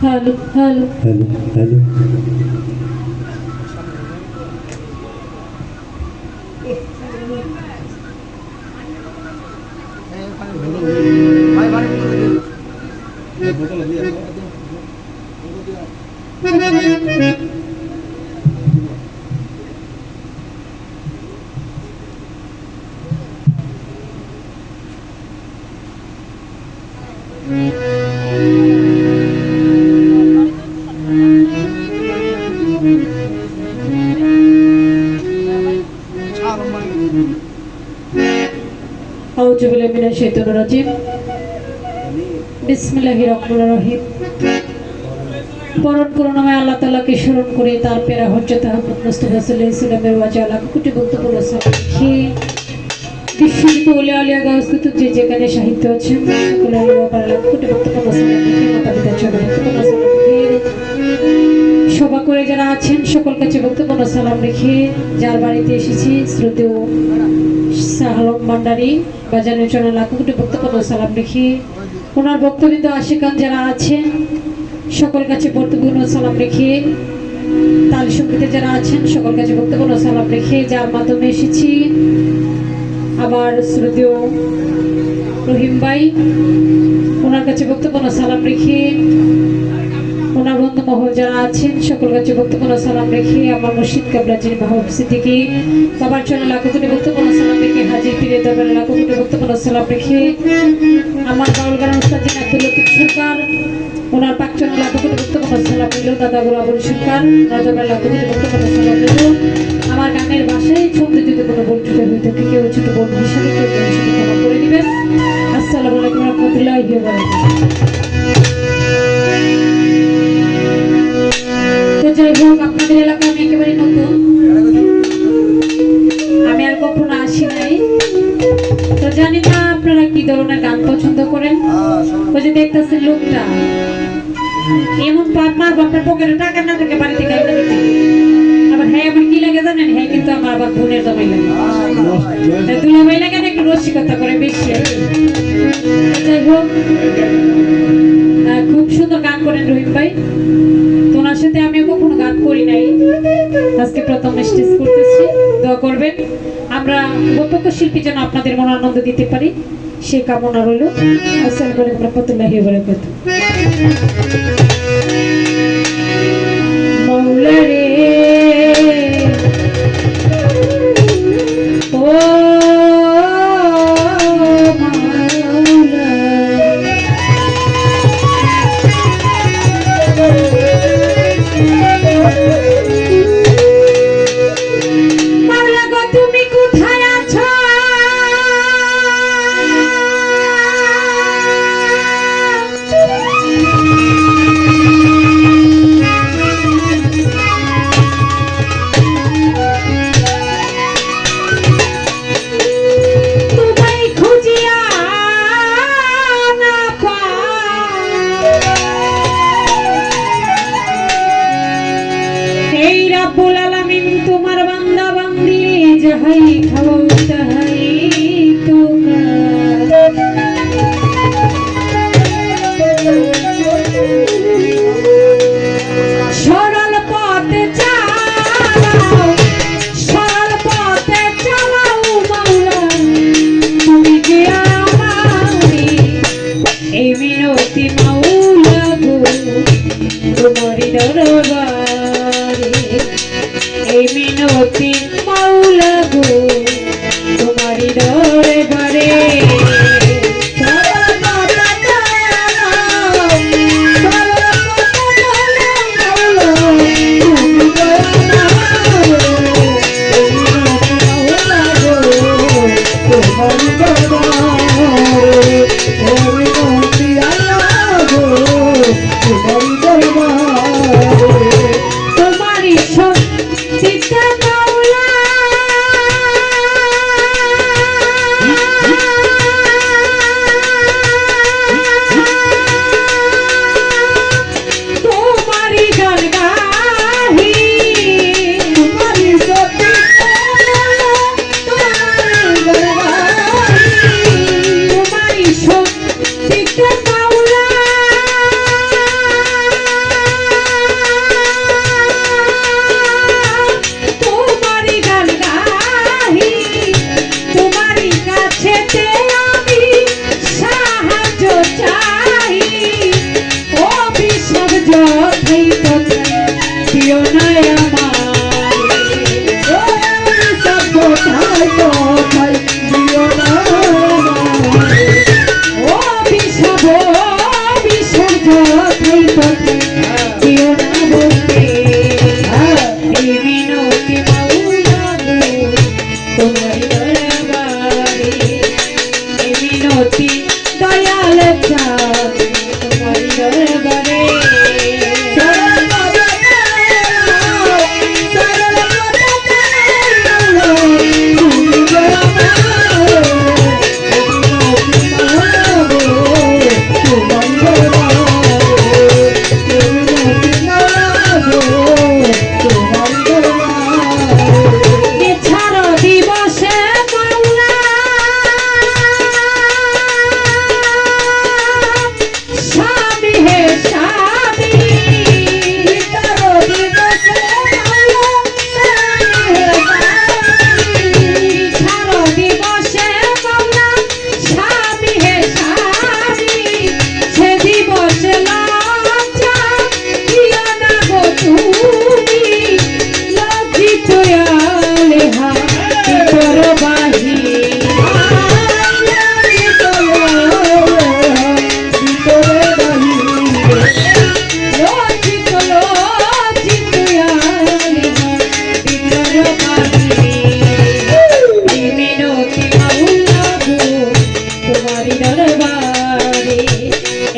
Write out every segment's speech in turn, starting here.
Hello, hello. Hello, hello. আউযুবিল্লাহি মিনাশ শাইতানির রাজিম। বিসমিল্লাহির রহমানির রহিম। পরম করুণাময় আল্লাহ তাআলাকে স্মরণ করে তার প্যারা হযরত মুহাম্মদ মুস্তাফা সাল্লাল্লাহু আলাইহি ওয়াসাল্লামের ওয়াজে লাখ কোটি বক্তব্য সাক্ষী বিশ্বজিৎ ওলিয়া আলিয়া গাউসকুত যে যেখানে সাহিত্য আছেন সকলের লাখ কোটি বক্তব্য সাক্ষী মাতা পিতা চরণে সভা করে যারা আছেন সকল কাছে বক্তব্য সালাম রেখে যার বাড়িতে এসেছি শ্রদ্ধেয় শাহলম ভান্ডারী বাজানের চরণে লাখ কোটি বক্তব্য সালাম রেখে ওনার বক্তব্য আশিকান যারা আছেন সকল কাছে বক্তব্য সালাম রেখে তাল সঙ্গীতে যারা আছেন সকল কাছে বক্তব্য সালাম রেখে যার মাধ্যমে এসেছি আবার শ্রদ্ধেয় রহিম ভাই ওনার কাছে বক্তব্য সালাম রেখে ওনার বন্ধু মহল যারা আছেন সকল কাছে বক্তব্য সালাম রেখে আমার মুর্শিদ কাবলা যিনি মাহবুব সিদ্দিকী বাবার চরণে লাখ কোটি বক্তব্য সালাম রেখে হাজির পীরের দরবারে লাখ কোটি বক্তব্য সালাম রেখে আমার বাউল গান উস্তাদ যিনি আব্দুল লতিফ সরকার ওনার পাক চরণে লাখ কোটি বক্তব্য সালাম রইল দাদা গোলাবুল সরকার ওনার দরবারে লাখ কোটি বক্তব্য সালাম রইল আমার গানের ভাষায় ছন্দ যদি কোনো ভুল ত্রুটি হয়ে থাকে কেউ ছোট বোন হিসাবে কেউ ক্ষমা করে দিবেন। আসসালামু আলাইকুম রহমতুল্লাহি ওয়া বারাকাতুহু। যাই হোক আপনাদের এলাকায় আমি একেবারে নতুন, আমি আর কখনো আসি নাই, তো জানি না আপনারা কি ধরনের গান পছন্দ করেন। ওই যে দেখতেছেন লোকটা এমন আপনার বাপের পকেটে টাকা না থাকে বাড়িতে গাইতে দিতে, আবার হ্যাঁ আমার কি লাগে জানেন, হ্যাঁ কিন্তু আমার আবার বোনের জামাই লাগে, দুলাভাই লাগে না, একটু রসিকতা করে বেশি। যাই হোক খুব সুন্দর গান করেন রহিম ভাই, ওনার সাথে আমি কখনো গান করি নাই, আজকে প্রথম স্টেজ করতেছি। দোয়া করবেন আমরা প্রত্যেক শিল্পী যেন আপনাদের মনে আনন্দ দিতে পারি, সে কামনা রইল। আসসালামু আলাইকুম রহমতুল্লাহি ওয়া বারাকাতুহু। মাওলা রে ও তোমারি দরবারে এই মিনতি মাওলা গো তোমারি দরবারে তোমারি সত্যিটা মাওলা তোমারি গান গাহি তোমারি সত্যিটা তোমারি সত্যিটা মাওলা তোমারি গান গাহি তোমারি কাছেতে আমি সাহায্য চাই অভিশাপ যথাই তথাই দিও না আমায় অভিশাপ অভিশাপ যথাই তথাই দিও না বলতে এই মিনতি মাওলা গো তোমারি দরবারে এই মিনতি দয়াল চাঁদ তোমারি দরবারে এছাড়া দিবসে মাওলা স্বামী হে স্বামী এছাড়া দিবসে মাওলা এছাড়া দিবসে মাওলা স্বামী হে স্বামী সে দিবসে লজ্জা দিও না গো তুমি লজ্জিত আলেহা ভিতর বাহির লজ্জিত লজ্জিত আলেহা ভিতর বাহির এই মিনতি মাওলা গো তোমারি দরবারে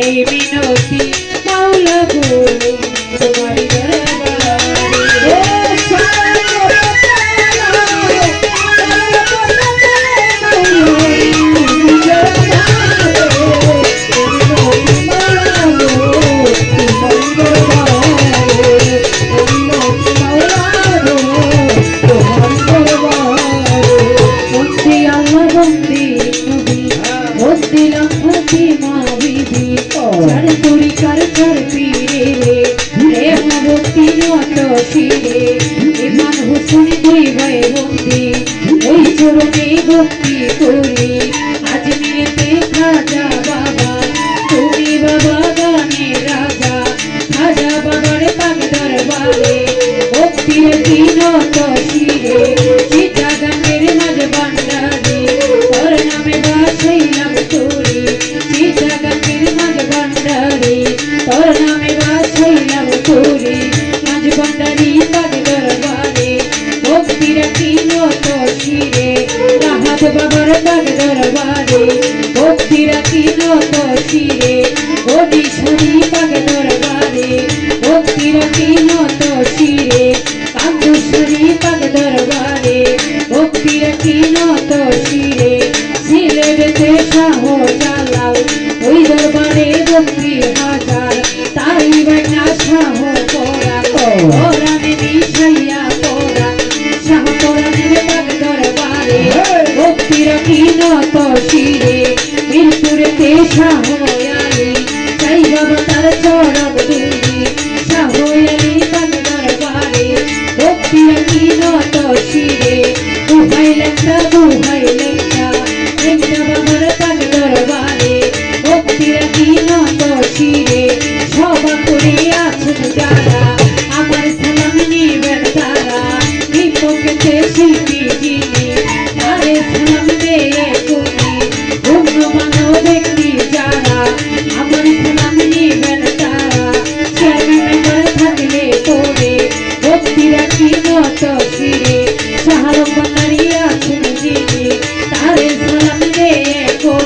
এই মিনতি মাওলা গো তোমারি দরবারে বন্দি আল্লাহ বন্দি নবী বন্দিলাম ফাতিমা বিবি চার তরিকার চার পীরে রে প্রেম ভক্তি নত শিরে ইমান হুসেন দুই ভাই বন্দি ওই চরণে ভক্তি করি আজমিরেতে খাজা বাবা তুমি বাবা গানের রাজা খাজা বাবার পাক দরবারে ভক্তির তিনত শিরে সীতা গানের মাঝ ভান্ডারি তোর নামে বাসাইলাম তোরে সীতা গানের মাঝ ভান্ডারি তোর নামে বাসাইলাম তোরে মাঝ ভান্ডারি পাক দরবারে ভক্তির তিনত শিরে রাহাত বাবার পাক দরবারে ভক্তির তিনত শিরে ওডিশারি পাক দরবারে ভক্তির তিনত শিরে কান্দুশ্বরী পাক দরবারে ভক্তির তিনত শিরে সিলেটেতে শাহ জালাল ওই দরবারে ভক্তি হাজার তাই বাইনা শাহ পরাণ পরাণে মিশাইয়া পরাণ শাহ পরাণের পাক দরবারে ভক্তির তিনত শিরে মিরপুরেতে শাহ আলী চাই বাবা তার চরণ দুলি শাহ আলী পাক দরবারে ভক্তির তিনত শিরে দুহাই লেখা বাবার পাক দরবারে ভক্তির তিনত শিরে সবা করে আছেন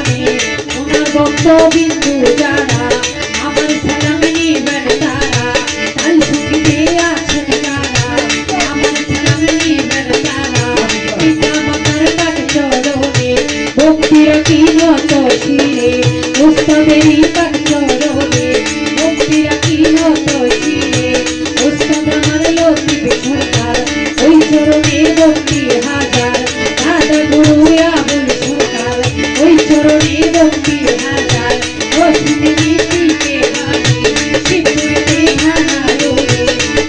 চরণে ওনার ভক্ত বিন্দু যারা আমার সালাম নিবেন তারা তাই সঙ্গীতে আছেন যারা আমার সালাম নিবেন তারা পিতা মাতার পাক চরণে ভক্তি রাখি নত শিরে উস্তাদেরই পাক চরণে ভক্তি রাখি নত শিরে উস্তাদ আমার লতিফ সরকার ওই চরণে ভক্তি হাজার দাদা গুরু আবুল সরকার ওই চরণে ভক্তি হাজার অসীমে নীতিকে হানি শিবপুরে খানা রোগে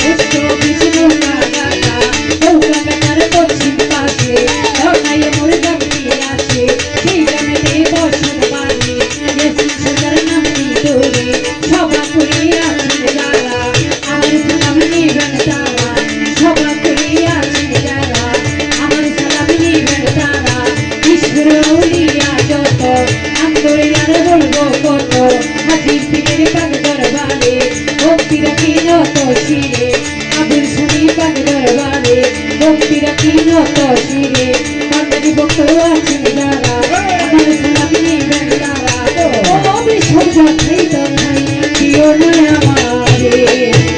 উচ্চ বিষ্ণু কাকা কৌকাটার পশ্চিম পাশে লড়াইয়ে মোর জাগতি আছে সেই গ্রামেতে বসত বাড়ি এসি সরকার নামটি ধরে সভা করে আছেন যারা আমার সালাম নিবেন তারা সভা করে আছেন যারা আমার সালাম নিবেন তারা ঈশ্বর উলিয়া যত আন্দরে আর বলবো কত হাজির পীরের পাক দরবারে ভক্তি রাখি নত শিরে আবুল শুনি পাক দরবারে ভক্তি রাখি নত শিরে পান্ডারি ভক্ত আছেন যারা আমার সালাম নিবেন তারা ও বিশ্বর কথাই তো নাই প্রিয় নয় আমারে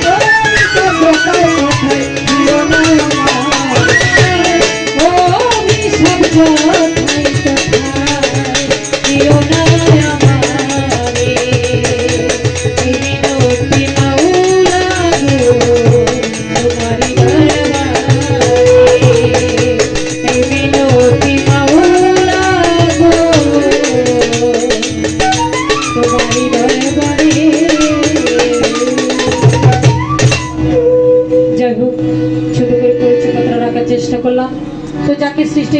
ও বিশ্বর কথাই প্রিয় নয় আমারে ও বিশ্বর কথাই তো প্রিয় নয় আমারে এই মিনতি মাওলা গো তোমারি দরবারে এই মিনতি মাওলা গো তোমারি দরবারে। যাই হোক ছোট করে পরিচয় কথা রাখার চেষ্টা করলাম। তো যাকে সৃষ্টি